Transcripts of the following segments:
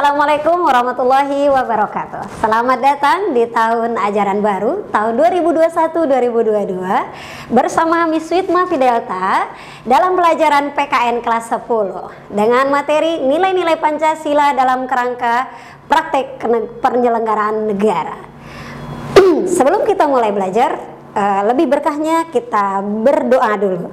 Assalamualaikum warahmatullahi wabarakatuh. Selamat datang di tahun ajaran baru, tahun 2021-2022 bersama Miss Witma Fidelta dalam pelajaran PKN kelas 10 dengan materi nilai-nilai Pancasila dalam kerangka praktek penyelenggaraan negara. Sebelum kita mulai belajar, lebih berkahnya kita berdoa dulu.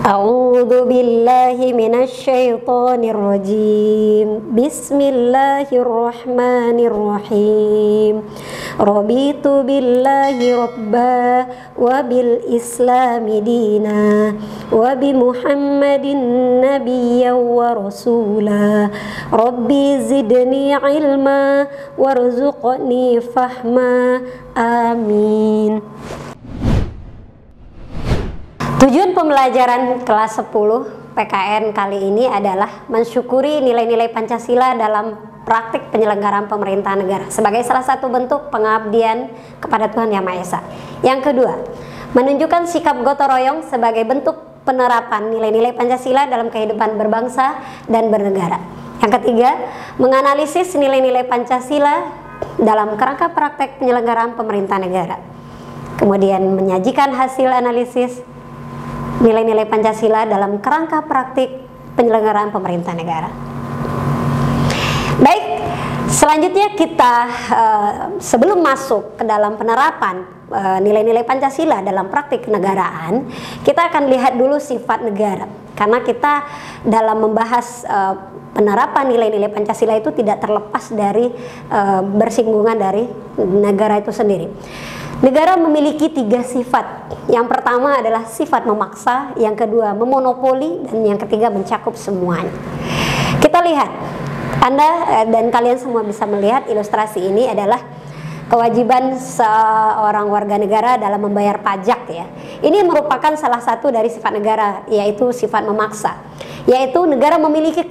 A'udzu billahi minasyaitonir rajim. Bismillahirrahmanirrahim. Raditu billahi rabba wa bil islami dina wa bi Muhammadin nabiyyan wa rasula. Rabbi zidni ilma warzuqni fahma. Amin. Tujuan pembelajaran kelas 10 PKN kali ini adalah mensyukuri nilai-nilai Pancasila dalam praktik penyelenggaraan pemerintahan negara sebagai salah satu bentuk pengabdian kepada Tuhan Yang Maha Esa. Yang kedua, menunjukkan sikap gotong royong sebagai bentuk penerapan nilai-nilai Pancasila dalam kehidupan berbangsa dan bernegara. Yang ketiga, menganalisis nilai-nilai Pancasila dalam kerangka praktek penyelenggaraan pemerintahan negara. Kemudian menyajikan hasil analisis nilai-nilai Pancasila dalam kerangka praktik penyelenggaraan pemerintah negara. Baik, selanjutnya kita sebelum masuk ke dalam penerapan nilai-nilai Pancasila dalam praktik kenegaraan, kita akan lihat dulu sifat negara. Karena kita dalam membahas penerapan nilai-nilai Pancasila itu tidak terlepas dari bersinggungan dari negara itu sendiri. Negara memiliki 3 sifat. Yang pertama adalah sifat memaksa, yang kedua memonopoli, dan yang ketiga mencakup semuanya. Kita lihat, Anda dan kalian semua bisa melihat ilustrasi ini adalah kewajiban seorang warga negara dalam membayar pajak ya. Ini merupakan salah satu dari sifat negara, yaitu sifat memaksa. Yaitu negara memiliki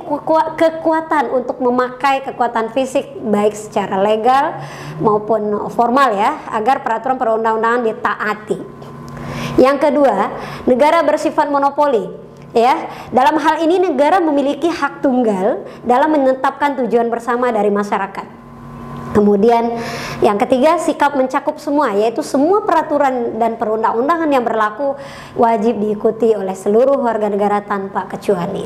kekuatan untuk memakai kekuatan fisik baik secara legal maupun formal ya, agar peraturan perundang-undangan ditaati. Yang kedua, negara bersifat monopoli ya. Dalam hal ini negara memiliki hak tunggal dalam menetapkan tujuan bersama dari masyarakat. Kemudian yang ketiga, sikap mencakup semua, yaitu semua peraturan dan perundang-undangan yang berlaku wajib diikuti oleh seluruh warga negara tanpa kecuali.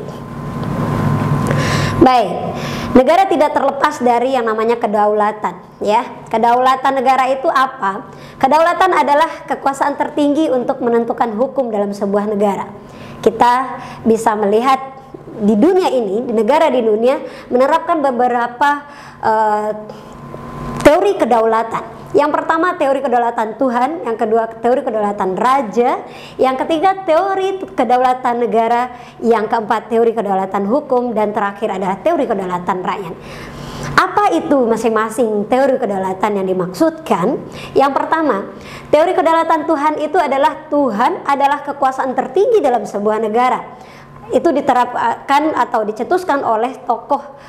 Baik, negara tidak terlepas dari yang namanya kedaulatan ya. Kedaulatan negara itu apa? Kedaulatan adalah kekuasaan tertinggi untuk menentukan hukum dalam sebuah negara. Kita bisa melihat di dunia ini, di negara di dunia menerapkan beberapa teori kedaulatan. Yang pertama teori kedaulatan Tuhan, yang kedua teori kedaulatan raja, yang ketiga teori kedaulatan negara, yang keempat teori kedaulatan hukum, dan terakhir adalah teori kedaulatan rakyat. Apa itu masing-masing teori kedaulatan yang dimaksudkan? Yang pertama, teori kedaulatan Tuhan itu adalah Tuhan adalah kekuasaan tertinggi dalam sebuah negara. Itu diterapkan atau dicetuskan oleh tokoh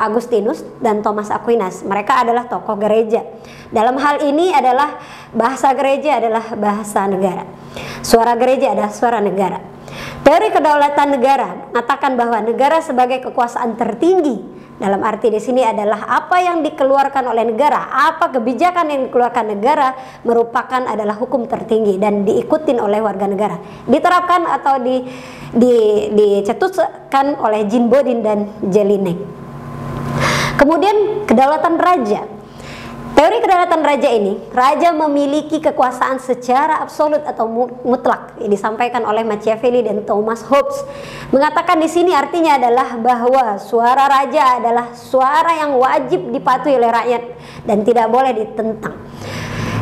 Agustinus dan Thomas Aquinas. Mereka adalah tokoh gereja. Dalam hal ini adalah bahasa gereja adalah bahasa negara. Suara gereja adalah suara negara. Teori kedaulatan negara mengatakan bahwa negara sebagai kekuasaan tertinggi, dalam arti di sini adalah apa yang dikeluarkan oleh negara, apa kebijakan yang dikeluarkan negara merupakan adalah hukum tertinggi dan diikutin oleh warga negara. Diterapkan atau dicetuskan oleh Jean Bodin dan Jelinek. Kemudian kedaulatan raja. Teori kedaulatan raja ini, raja memiliki kekuasaan secara absolut atau mutlak. Disampaikan oleh Machiavelli dan Thomas Hobbes. Mengatakan di sini artinya adalah bahwa suara raja adalah suara yang wajib dipatuhi oleh rakyat dan tidak boleh ditentang.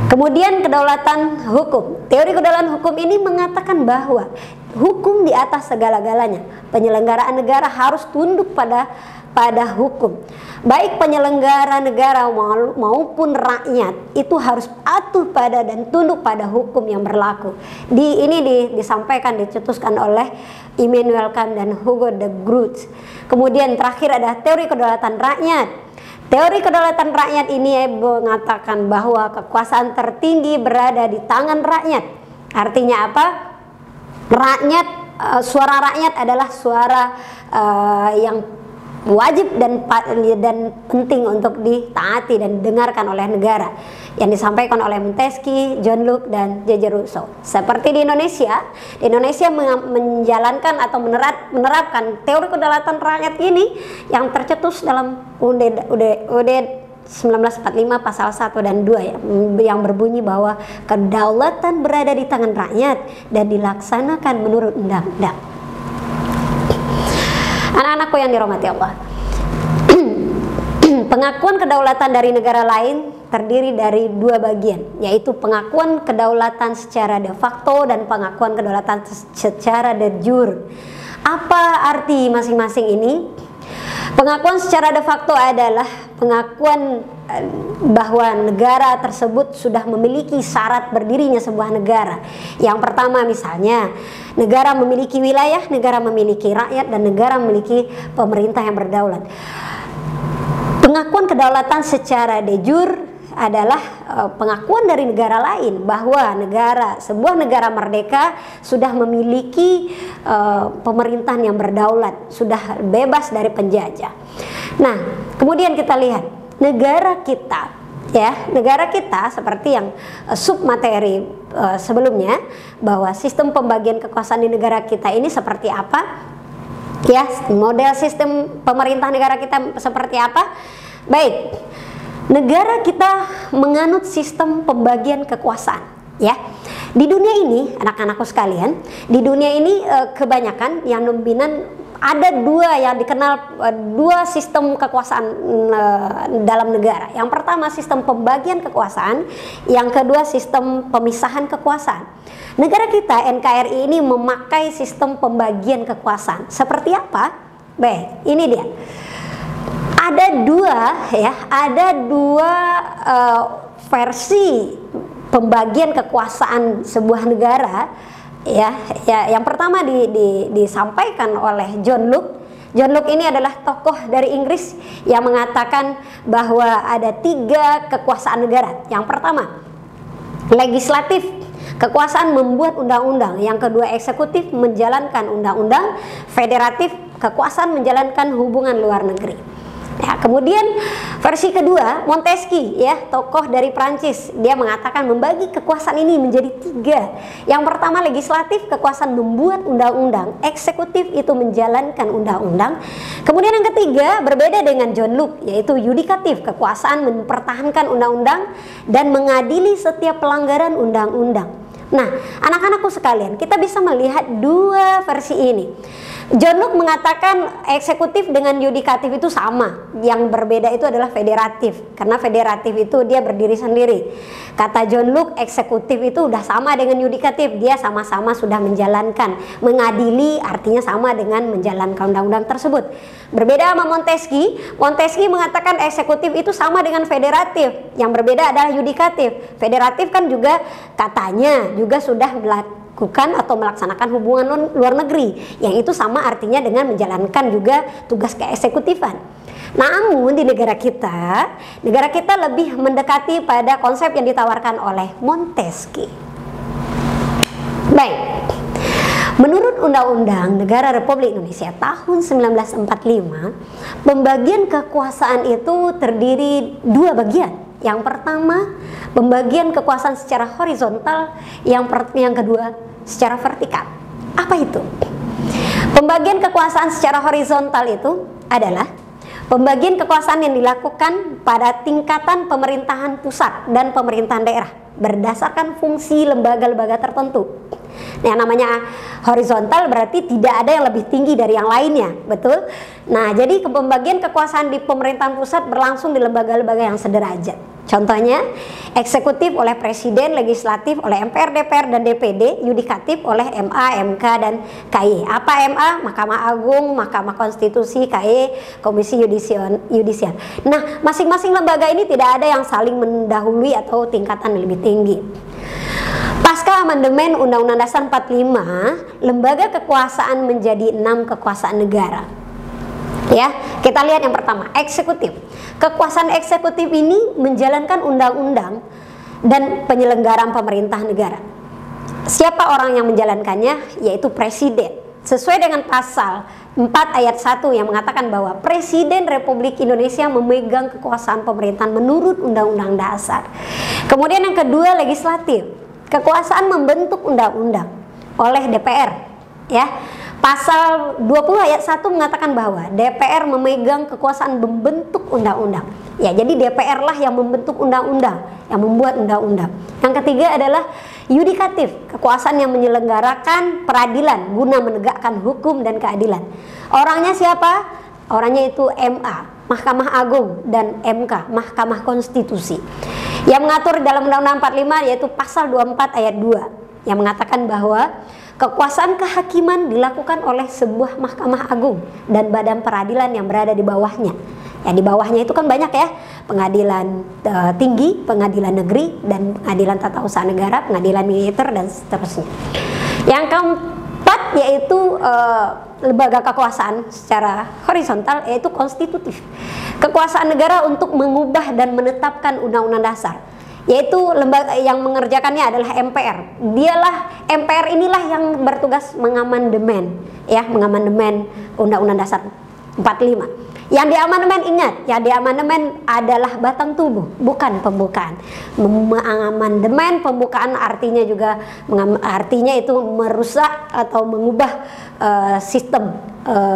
Kemudian kedaulatan hukum. Teori kedaulatan hukum ini mengatakan bahwa hukum di atas segala-galanya. Penyelenggaraan negara harus tunduk pada hukum. Baik penyelenggara negara maupun rakyat itu harus patuh pada dan tunduk pada hukum yang berlaku. Ini disampaikan, dicetuskan oleh Immanuel Kant dan Hugo de Groot. Kemudian terakhir ada teori kedaulatan rakyat. Teori kedaulatan rakyat ini mengatakan bahwa kekuasaan tertinggi berada di tangan rakyat. Artinya apa? Rakyat, suara rakyat adalah suara yang wajib dan penting untuk ditaati dan didengarkan oleh negara, yang disampaikan oleh Montesquieu, John Locke, dan J.J. Rousseau. Seperti di Indonesia menjalankan atau menerapkan teori kedaulatan rakyat ini yang tercetus dalam UUD 1945 pasal 1 dan 2 ya, yang berbunyi bahwa kedaulatan berada di tangan rakyat dan dilaksanakan menurut undang-undang. Anak-anakku yang dirahmati Allah, pengakuan kedaulatan dari negara lain terdiri dari dua bagian, yaitu pengakuan kedaulatan secara de facto dan pengakuan kedaulatan secara de jure. Apa arti masing-masing ini? Pengakuan secara de facto adalah pengakuan bahwa negara tersebut sudah memiliki syarat berdirinya sebuah negara. Yang pertama misalnya, negara memiliki wilayah, negara memiliki rakyat, dan negara memiliki pemerintah yang berdaulat. Pengakuan kedaulatan secara de jure adalah pengakuan dari negara lain bahwa sebuah negara merdeka sudah memiliki pemerintahan yang berdaulat, sudah bebas dari penjajah. Nah, kemudian kita lihat negara kita seperti yang submateri sebelumnya, bahwa sistem pembagian kekuasaan di negara kita ini seperti apa, ya, model sistem pemerintah negara kita seperti apa. Baik, negara kita menganut sistem pembagian kekuasaan, ya. Di dunia ini, anak-anakku sekalian, di dunia ini kebanyakan yang dominan ada dua sistem kekuasaan dalam negara. Yang pertama sistem pembagian kekuasaan, yang kedua sistem pemisahan kekuasaan. Negara kita NKRI ini memakai sistem pembagian kekuasaan. Seperti apa? Baik, ini dia. Ada dua versi pembagian kekuasaan sebuah negara. Ya, yang pertama disampaikan oleh John Locke. John Locke ini adalah tokoh dari Inggris yang mengatakan bahwa ada 3 kekuasaan negara. Yang pertama, legislatif, kekuasaan membuat undang-undang. Yang kedua, eksekutif, menjalankan undang-undang. Federatif, kekuasaan menjalankan hubungan luar negeri. Ya, kemudian versi kedua, Montesquieu, ya, tokoh dari Prancis, dia mengatakan membagi kekuasaan ini menjadi 3. Yang pertama legislatif, kekuasaan membuat undang-undang. Eksekutif itu menjalankan undang-undang. Kemudian yang ketiga berbeda dengan John Locke, yaitu yudikatif, kekuasaan mempertahankan undang-undang dan mengadili setiap pelanggaran undang-undang. Nah, anak-anakku sekalian, kita bisa melihat dua versi ini. John Locke mengatakan eksekutif dengan yudikatif itu sama. Yang berbeda itu adalah federatif, karena federatif itu dia berdiri sendiri. Kata John Locke, eksekutif itu udah sama dengan yudikatif, dia sama-sama sudah menjalankan. Mengadili artinya sama dengan menjalankan undang-undang tersebut. Berbeda sama Montesquieu. Montesquieu mengatakan eksekutif itu sama dengan federatif, yang berbeda adalah yudikatif. Federatif kan juga katanya juga sudah melakukan atau melaksanakan hubungan luar negeri, yang itu sama artinya dengan menjalankan juga tugas keeksekutifan. Namun di negara kita lebih mendekati pada konsep yang ditawarkan oleh Montesquieu. Baik, menurut Undang-Undang Negara Republik Indonesia tahun 1945, pembagian kekuasaan itu terdiri 2 bagian. Yang pertama, pembagian kekuasaan secara horizontal, yang kedua secara vertikal. Apa itu? Pembagian kekuasaan secara horizontal itu adalah pembagian kekuasaan yang dilakukan pada tingkatan pemerintahan pusat dan pemerintahan daerah berdasarkan fungsi lembaga-lembaga tertentu. Nah, yang namanya horizontal berarti tidak ada yang lebih tinggi dari yang lainnya, betul? Nah, jadi pembagian kekuasaan di pemerintahan pusat berlangsung di lembaga-lembaga yang sederajat. Contohnya, eksekutif oleh presiden, legislatif oleh MPR, DPR, dan DPD, yudikatif oleh MA, MK, dan KY. Apa MA? Mahkamah Agung, Mahkamah Konstitusi, KY, Komisi Yudisial. Nah, masing-masing lembaga ini tidak ada yang saling mendahului atau tingkatan lebih tinggi. Pasca amandemen Undang-Undang Dasar 45, lembaga kekuasaan menjadi 6 kekuasaan negara. Ya, kita lihat yang pertama, eksekutif. Kekuasaan eksekutif ini menjalankan undang-undang dan penyelenggaraan pemerintah negara. Siapa orang yang menjalankannya? Yaitu presiden. sesuai dengan pasal 4 ayat 1 yang mengatakan bahwa Presiden Republik Indonesia memegang kekuasaan pemerintahan menurut Undang-Undang Dasar. Kemudian yang kedua, legislatif, kekuasaan membentuk undang-undang oleh DPR, ya. Pasal 20 ayat 1 mengatakan bahwa DPR memegang kekuasaan membentuk undang-undang. Ya, jadi DPR lah yang membentuk undang-undang, yang membuat undang-undang. Yang ketiga adalah yudikatif, kekuasaan yang menyelenggarakan peradilan guna menegakkan hukum dan keadilan. Orangnya siapa? Orangnya itu MA, Mahkamah Agung, dan MK, Mahkamah Konstitusi. Yang mengatur dalam Undang-Undang 45 yaitu pasal 24 ayat 2 yang mengatakan bahwa kekuasaan kehakiman dilakukan oleh sebuah Mahkamah Agung dan badan peradilan yang berada di bawahnya. Ya, di bawahnya itu kan banyak ya, pengadilan tinggi, pengadilan negeri, dan pengadilan tata usaha negara, pengadilan militer, dan seterusnya. Yang keempat yaitu lembaga kekuasaan secara horizontal, yaitu konstitutif. Kekuasaan negara untuk mengubah dan menetapkan undang-undang dasar, yaitu lembaga yang mengerjakannya adalah MPR. MPR inilah yang bertugas mengamandemen, ya, mengamandemen Undang-Undang Dasar 45. Yang diamandemen, ingat, yang diamandemen adalah batang tubuh, bukan pembukaan. Mengamandemen pembukaan artinya itu merusak atau mengubah sistem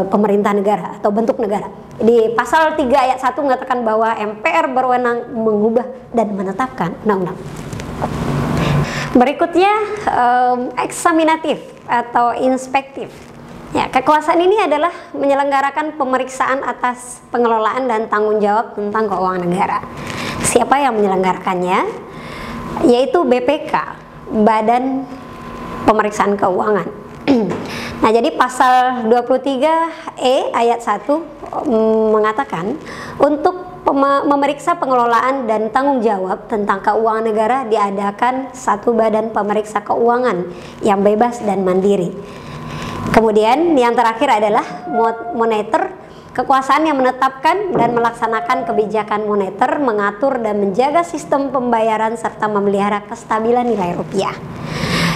pemerintah negara atau bentuk negara. Di pasal 3 ayat 1 mengatakan bahwa MPR berwenang mengubah dan menetapkan undang-undang. Berikutnya eksaminatif atau inspektif. Ya, kekuasaan ini adalah menyelenggarakan pemeriksaan atas pengelolaan dan tanggung jawab tentang keuangan negara. Siapa yang menyelenggarakannya? Yaitu BPK, Badan Pemeriksaan Keuangan. Nah, jadi pasal 23E ayat 1 mengatakan untuk memeriksa pengelolaan dan tanggung jawab tentang keuangan negara diadakan satu badan pemeriksa keuangan yang bebas dan mandiri. Kemudian yang terakhir adalah moneter, kekuasaan yang menetapkan dan melaksanakan kebijakan moneter, mengatur dan menjaga sistem pembayaran serta memelihara kestabilan nilai rupiah.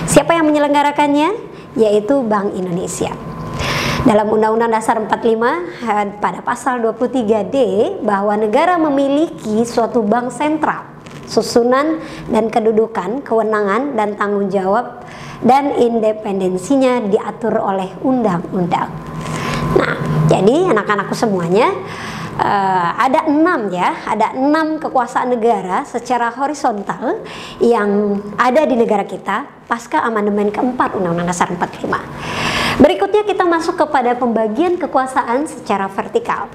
Siapa yang menyelenggarakannya? Yaitu Bank Indonesia. Dalam Undang-Undang Dasar 45 pada pasal 23D bahwa negara memiliki suatu bank sentral, susunan dan kedudukan, kewenangan dan tanggung jawab dan independensinya diatur oleh undang-undang. Nah, jadi anak-anakku semuanya, ada 6 kekuasaan negara secara horizontal yang ada di negara kita pasca amandemen keempat Undang-Undang Dasar 45. Berikutnya kita masuk kepada pembagian kekuasaan secara vertikal.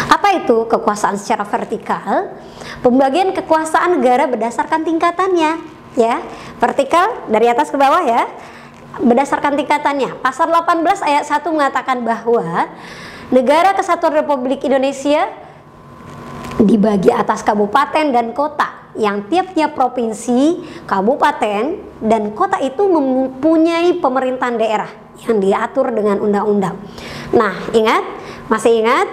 Apa itu kekuasaan secara vertikal? Pembagian kekuasaan negara berdasarkan tingkatannya. Ya, vertikal dari atas ke bawah ya, berdasarkan tingkatannya. Pasal 18 ayat 1 mengatakan bahwa negara kesatuan Republik Indonesia dibagi atas kabupaten dan kota, yang tiap-tiap provinsi, kabupaten, dan kota itu mempunyai pemerintahan daerah yang diatur dengan undang-undang. Nah, masih ingat?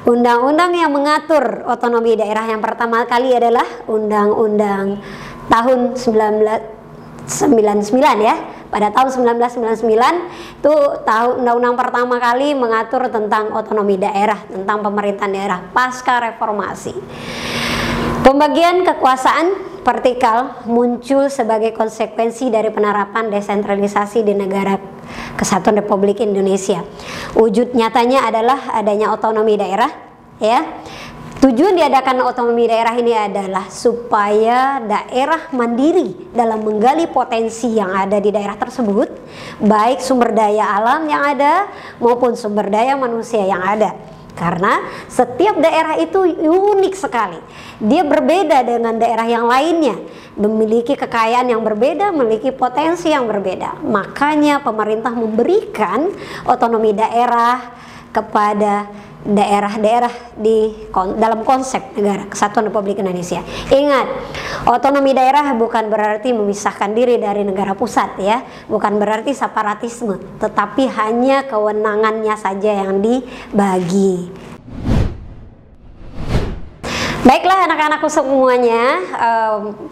Undang-undang yang mengatur otonomi daerah yang pertama kali adalah Undang-Undang tahun 1999 ya. Pada tahun 1999 itu undang-undang pertama kali mengatur tentang otonomi daerah, tentang pemerintahan daerah pasca reformasi. Pembagian kekuasaan vertikal muncul sebagai konsekuensi dari penerapan desentralisasi di negara Kesatuan Republik Indonesia. Wujud nyatanya adalah adanya otonomi daerah, ya. Tujuan diadakan otonomi daerah ini adalah supaya daerah mandiri dalam menggali potensi yang ada di daerah tersebut, baik sumber daya alam yang ada maupun sumber daya manusia yang ada. Karena setiap daerah itu unik sekali. Dia berbeda dengan daerah yang lainnya, memiliki kekayaan yang berbeda, memiliki potensi yang berbeda. Makanya pemerintah memberikan otonomi daerah kepada daerah-daerah dalam konsep negara Kesatuan Republik Indonesia. Ingat, otonomi daerah bukan berarti memisahkan diri dari negara pusat ya, bukan berarti separatisme, tetapi hanya kewenangannya saja yang dibagi. Baiklah anak-anakku semuanya,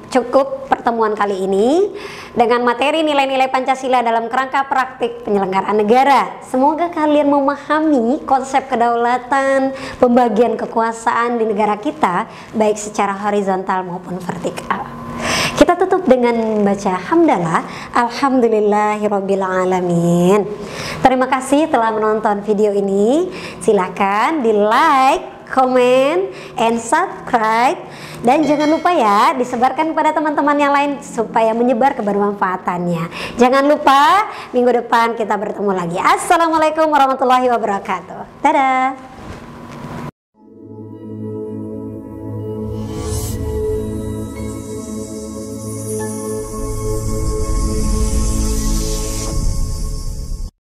cukup pertemuan kali ini dengan materi nilai-nilai Pancasila dalam kerangka praktik penyelenggaraan negara. Semoga kalian memahami konsep kedaulatan, pembagian kekuasaan di negara kita, baik secara horizontal maupun vertikal. Kita tutup dengan membaca hamdalah, alhamdulillahirabbil alamin. Terima kasih telah menonton video ini. Silakan di like, comment, and subscribe, dan jangan lupa ya disebarkan kepada teman-teman yang lain supaya menyebar kebermanfaatannya. Jangan lupa minggu depan kita bertemu lagi. Assalamualaikum warahmatullahi wabarakatuh. Dadah.